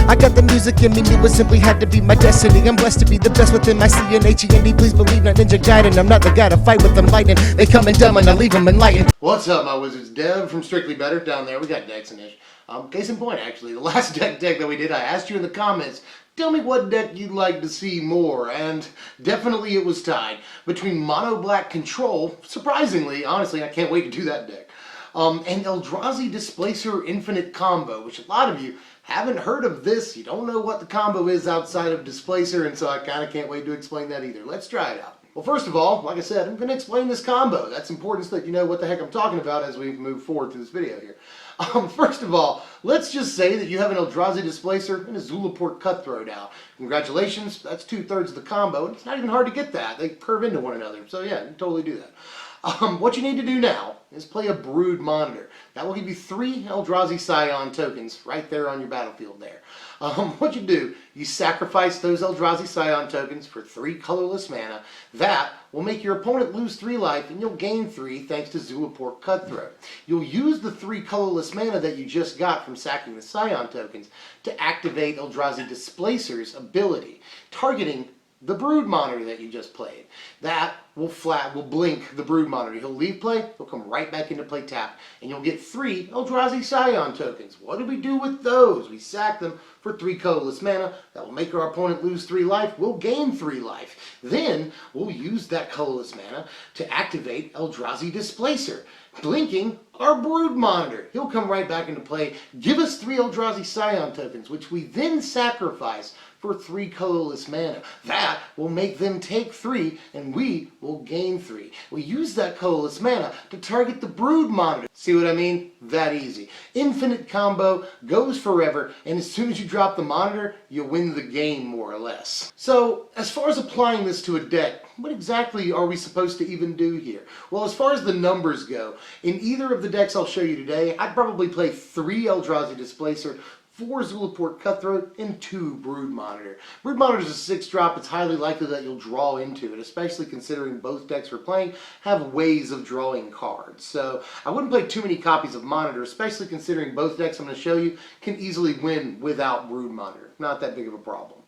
I got the music in me, knew it simply had to be my destiny. I'm blessed to be the best within my CNHEND. Please believe not Ninja Gaiden. I'm not the guy to fight with them lightning. They come and dumb and I leave them enlightened. What's up, my wizards? Dev from Strictly Better down there. We got decks and ish. Case in point, actually, the last deck that we did, I asked you in the comments, tell me what deck you'd like to see more, and definitely it was tied between Mono Black Control, surprisingly, honestly, I can't wait to do that deck, and Eldrazi Displacer Infinite Combo, which a lot of you haven't heard of this. You don't know what the combo is outside of Displacer, and so I kind of can't wait to explain that either. Let's try it out. Well, first of all, like I said, I'm going to explain this combo. That's important so that you know what the heck I'm talking about as we move forward through this video here. First of all, let's just say that you have an Eldrazi Displacer and a Zulaport Cutthroat out. Congratulations, that's 2/3 of the combo, and it's not even hard to get that. They curve into one another, so yeah, you can totally do that. What you need to do now is play a Brood Monitor. That will give you 3 Eldrazi Scion tokens right there on your battlefield there. What you do, you sacrifice those Eldrazi Scion tokens for 3 colorless mana. That will make your opponent lose 3 life and you'll gain 3 thanks to Zulaport Cutthroat. You'll use the 3 colorless mana that you just got from sacking the Scion tokens to activate Eldrazi Displacer's ability, targeting the Brood Monitor that you just played. That will blink the Brood Monitor. He'll leave play, he'll come right back into play tapped, and you'll get 3 Eldrazi Scion tokens. What do we do with those? We sack them for 3 colorless mana. That will make our opponent lose 3 life. We'll gain 3 life. Then we'll use that colorless mana to activate Eldrazi Displacer, blinking our Brood Monitor. He'll come right back into play, give us 3 Eldrazi Scion tokens, which we then sacrifice for 3 colorless mana. That will make them take 3, and we will gain 3. We use that colorless mana to target the Brood Monitor. See what I mean? That easy. Infinite combo, goes forever, and as soon as you drop the monitor, you win the game, more or less. So, as far as applying this to a deck, what exactly are we supposed to even do here? Well, as far as the numbers go, in either of the decks I'll show you today, I'd probably play 3 Eldrazi Displacer, 4 Zulaport Cutthroat, and 2 Brood Monitor. Brood Monitor is a 6-drop. It's highly likely that you'll draw into it, especially considering both decks we're playing have ways of drawing cards. So I wouldn't play too many copies of Monitor, especially considering both decks I'm going to show you can easily win without Brood Monitor. Not that big of a problem.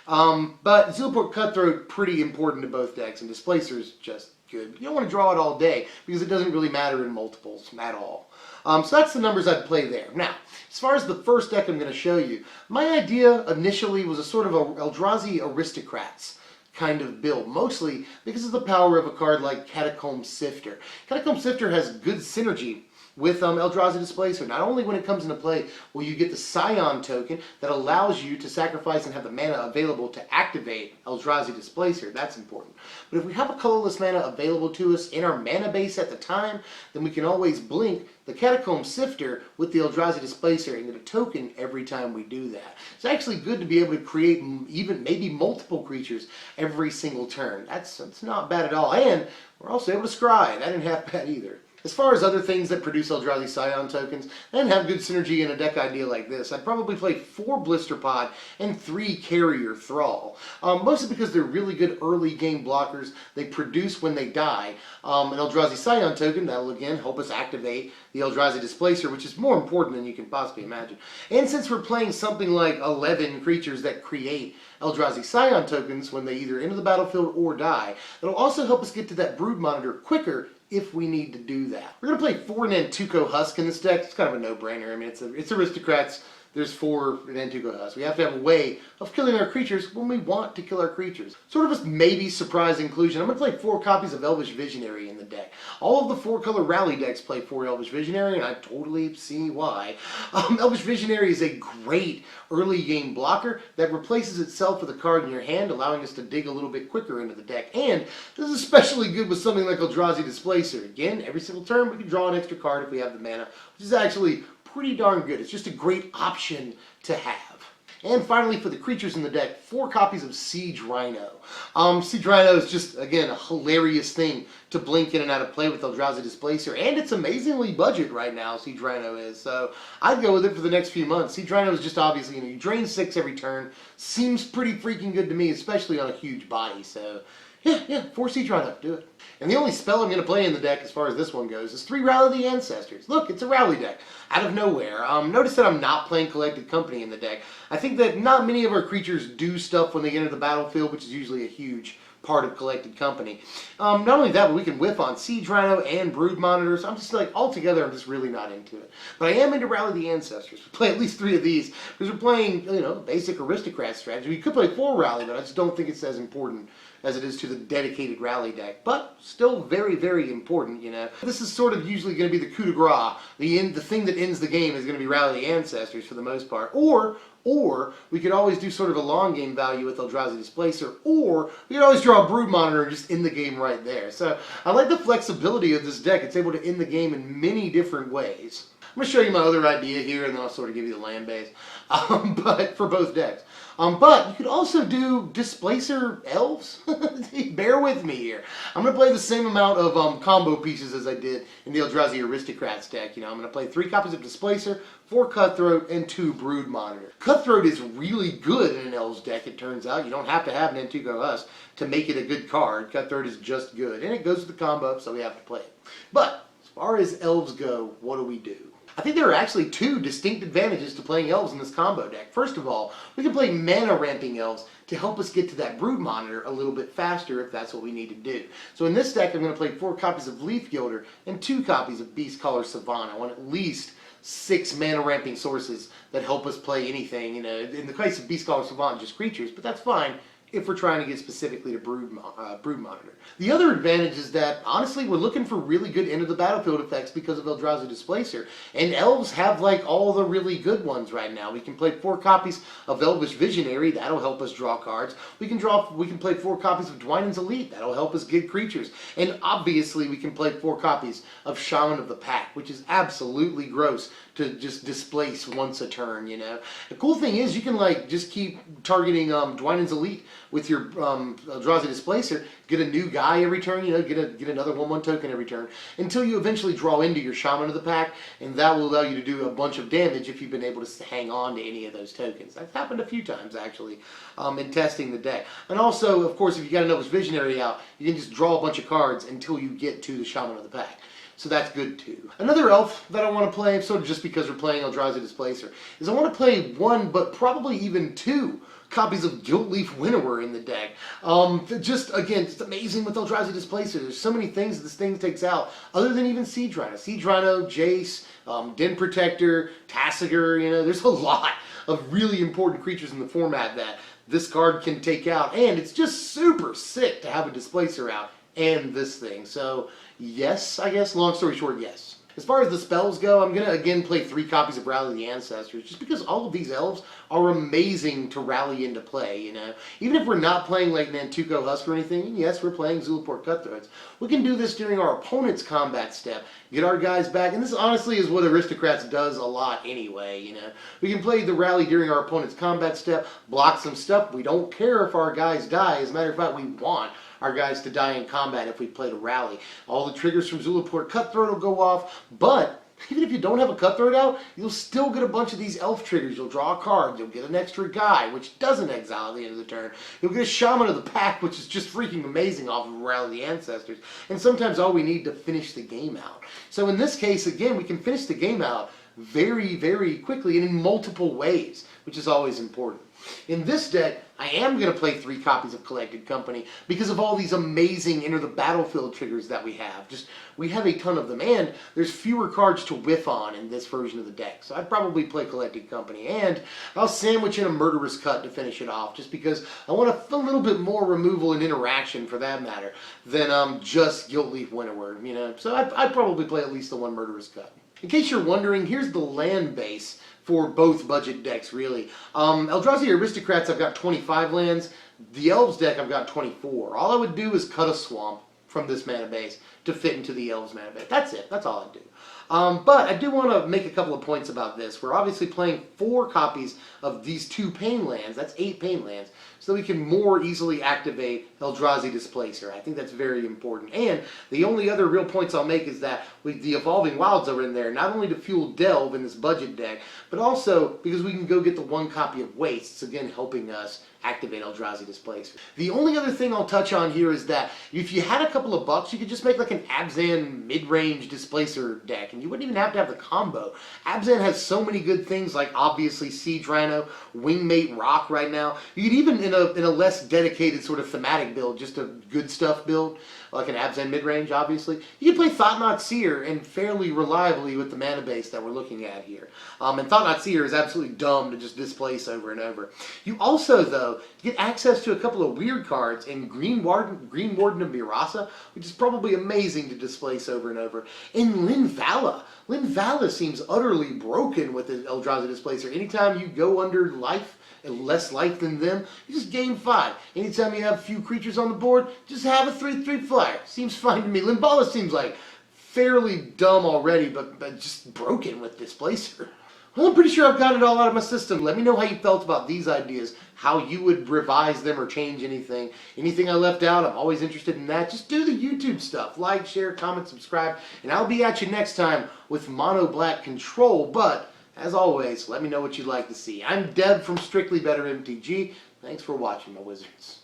But Zulaport Cutthroat, pretty important to both decks, and Displacer's just good. You don't want to draw it all day because it doesn't really matter in multiples at all. So that's the numbers I'd play there. Now, as far as the first deck I'm going to show you, my idea initially was a sort of a Eldrazi Aristocrats kind of build, mostly because of the power of a card like Catacomb Sifter. Catacomb Sifter has good synergy with Eldrazi Displacer. Not only when it comes into play will you get the Scion token that allows you to sacrifice and have the mana available to activate Eldrazi Displacer. That's important. But if we have a colorless mana available to us in our mana base at the time, then we can always blink the Catacomb Sifter with the Eldrazi Displacer and get a token every time we do that. It's actually good to be able to create even maybe multiple creatures every single turn. That's not bad at all. And we're also able to scry. That ain't half bad either. As far as other things that produce Eldrazi Scion tokens and have good synergy in a deck idea like this, I'd probably play 4 Blister Pod and 3 Carrier Thrall. Mostly because they're really good early game blockers. They produce when they die an Eldrazi Scion token that will again help us activate the Eldrazi Displacer, which is more important than you can possibly imagine. And since we're playing something like 11 creatures that create Eldrazi Scion tokens when they either enter the battlefield or die, it'll also help us get to that Brood Monitor quicker if we need to do that. We're going to play 4 Nantuko Husk in this deck. It's kind of a no-brainer. I mean, it's Aristocrats. There's 4 Nantuko Husk. We have to have a way of killing our creatures when we want to kill our creatures. Sort of a maybe surprise inclusion. I'm going to play 4 copies of Elvis Visionary in the deck. All of the 4-color rally decks play 4 Elvis Visionary, and I totally see why. Elvis Visionary is a great early game blocker that replaces itself with a card in your hand, allowing us to dig a little bit quicker into the deck. And this is especially good with something like Eldrazi Displacer. Again, every single turn we can draw an extra card if we have the mana, which is actually pretty darn good. It's just a great option to have. And finally, for the creatures in the deck, 4 copies of Siege Rhino. Siege Rhino is just, again, a hilarious thing to blink in and out of play with Eldrazi Displacer. And it's amazingly budget right now, Siege Rhino is. So I'd go with it for the next few months. Siege Rhino is just obviously, you drain 6 every turn. Seems pretty freaking good to me, especially on a huge body. So Yeah, 4 Siege Rhino, do it. And the only spell I'm going to play in the deck as far as this one goes is 3 Rally the Ancestors. Look, it's a Rally deck. Out of nowhere. Notice that I'm not playing Collected Company in the deck. I think that not many of our creatures do stuff when they enter the battlefield, which is usually a huge part of Collected Company. Not only that, but we can whiff on Siege Rhino and Brood Monitors. I'm just like, altogether, I'm just really not into it. But I am into Rally the Ancestors. We play at least 3 of these, because we're playing, you know, basic Aristocrat strategy. We could play 4 Rally, but I just don't think it's as important as it is to the dedicated Rally deck. But still very, very important, you know. This is sort of usually going to be the coup de grace. The thing that ends the game is going to be Rally the Ancestors for the most part. Or we could always do sort of a long game value with Eldrazi Displacer, or we could always draw a Brood Monitor and just end the game right there. So I like the flexibility of this deck. It's able to end the game in many different ways. I'm going to show you my other idea here, and then I'll sort of give you the land base, but for both decks. But you could also do Displacer Elves. Bear with me here. I'm going to play the same amount of combo pieces as I did in the Eldrazi Aristocrats deck. You know, I'm going to play 3 copies of Displacer, 4 Cutthroat, and 2 Brood Monitor. Cutthroat is really good in an Elves deck, it turns out. You don't have to have an Nantuko Husk to make it a good card. Cutthroat is just good, and it goes with the combo, so we have to play it. But as far as Elves go, what do we do? I think there are actually 2 distinct advantages to playing Elves in this combo deck. First of all, we can play mana ramping Elves to help us get to that Brood Monitor a little bit faster if that's what we need to do. So in this deck, I'm going to play 4 copies of Leaf Gilder and 2 copies of Beastcaller Savant. I want at least 6 mana ramping sources that help us play anything. You know, in the case of Beastcaller Savant, just creatures, but that's fine if we're trying to get specifically to Brood Monitor. The other advantage is that, honestly, we're looking for really good end of the battlefield effects because of Eldrazi Displacer. And Elves have, like, all the really good ones right now. We can play 4 copies of Elvis Visionary. That'll help us draw cards. We can play 4 copies of Dwynen's Elite. That'll help us get creatures. And obviously, we can play 4 copies of Shaman of the Pack, which is absolutely gross to just displace once a turn, you know. The cool thing is you can, like, just keep targeting Dwynen's Elite with your Eldrazi Displacer, get a new guy every turn, you know, get another 1/1 token every turn, until you eventually draw into your Shaman of the Pack, and that will allow you to do a bunch of damage if you've been able to hang on to any of those tokens. That's happened a few times, actually, in testing the deck. And also, of course, if you got an Elvis Visionary out, you can just draw a bunch of cards until you get to the Shaman of the Pack. So that's good too. Another elf that I want to play, sort of just because we're playing Eldrazi Displacer, is I want to play 1, but probably even 2 copies of Guiltleaf Winnower in the deck. Just, again, it's amazing with Eldrazi Displacer. There's so many things that this thing takes out, other than even Siege Rhino. Siege Rhino, Jace, Den Protector, Tassiger, you know, there's a lot of really important creatures in the format that this card can take out, and it's just super sick to have a Displacer out and this thing. So, yes, I guess. Long story short, yes. As far as the spells go, I'm going to again play 3 copies of Rally the Ancestors, just because all of these elves are amazing to rally into play, you know. Even if we're not playing like Nantuko Husk or anything, and yes, we're playing Zulaport Cutthroats, we can do this during our opponent's combat step, get our guys back, and this honestly is what Aristocrats does a lot anyway, you know. We can play the rally during our opponent's combat step, block some stuff. We don't care if our guys die. As a matter of fact, we want our guys to die in combat if we played a rally. All the triggers from Zulaport Cutthroat will go off, but even if you don't have a Cutthroat out, you'll still get a bunch of these elf triggers. You'll draw a card, you'll get an extra guy, which doesn't exile at the end of the turn. You'll get a Shaman of the Pack, which is just freaking amazing off of Rally the Ancestors. And sometimes all we need to finish the game out. So in this case, again, we can finish the game out very, very quickly and in multiple ways, which is always important. In this deck, I am going to play 3 copies of Collected Company because of all these amazing enter the battlefield triggers that we have. We have a ton of them, and there's fewer cards to whiff on in this version of the deck. So I'd probably play Collected Company, and I'll sandwich in a Murderous Cut to finish it off, just because I want a little bit more removal and interaction, for that matter, than just Guiltleaf Winnower, you know. So I'd probably play at least the 1 Murderous Cut. In case you're wondering, here's the land base for both budget decks, really. Eldrazi Aristocrats, I've got 25 lands. The Elves deck, I've got 24. All I would do is cut a swamp from this mana base to fit into the Elves mana base. That's it. That's all I'd do. But I do want to make a couple of points about this. We're obviously playing 4 copies of these 2 pain lands. That's 8 pain lands. So we can more easily activate Eldrazi Displacer. I think that's very important. And the only other real points I'll make is that with the Evolving Wilds are in there, not only to fuel Delve in this budget deck, but also because we can go get the 1 copy of Wastes, again helping us activate Eldrazi Displacer. The only other thing I'll touch on here is that if you had a couple of bucks, you could just make like an Abzan mid-range Displacer deck, and you wouldn't even have to have the combo. Abzan has so many good things, like obviously Siege Rhino, Wingmate Roc right now. You could even, in a less dedicated sort of thematic build, just a good stuff build, like an Abzan mid-range, obviously, you can play Thought-Knot Seer and fairly reliably with the mana base that we're looking at here. And Thought-Knot Seer is absolutely dumb to just displace over and over. You also, though, get access to a couple of weird cards in Green Warden of Mirasa, which is probably amazing to displace over and over. In Linvala. Linvala seems utterly broken with the Eldrazi Displacer. Anytime you go under life, less life than them, you just gain 5. Anytime you have a few creatures on the board, just have a 3/3 flyer. Seems fine to me. Linvala seems like fairly dumb already, but just broken with Displacer. Well, I'm pretty sure I've got it all out of my system. Let me know how you felt about these ideas, how you would revise them or change anything. Anything I left out, I'm always interested in that. Just do the YouTube stuff. Like, share, comment, subscribe, and I'll be at you next time with Mono Black Control. But, as always, let me know what you'd like to see. I'm Deb from Strictly Better MTG. Thanks for watching, my wizards.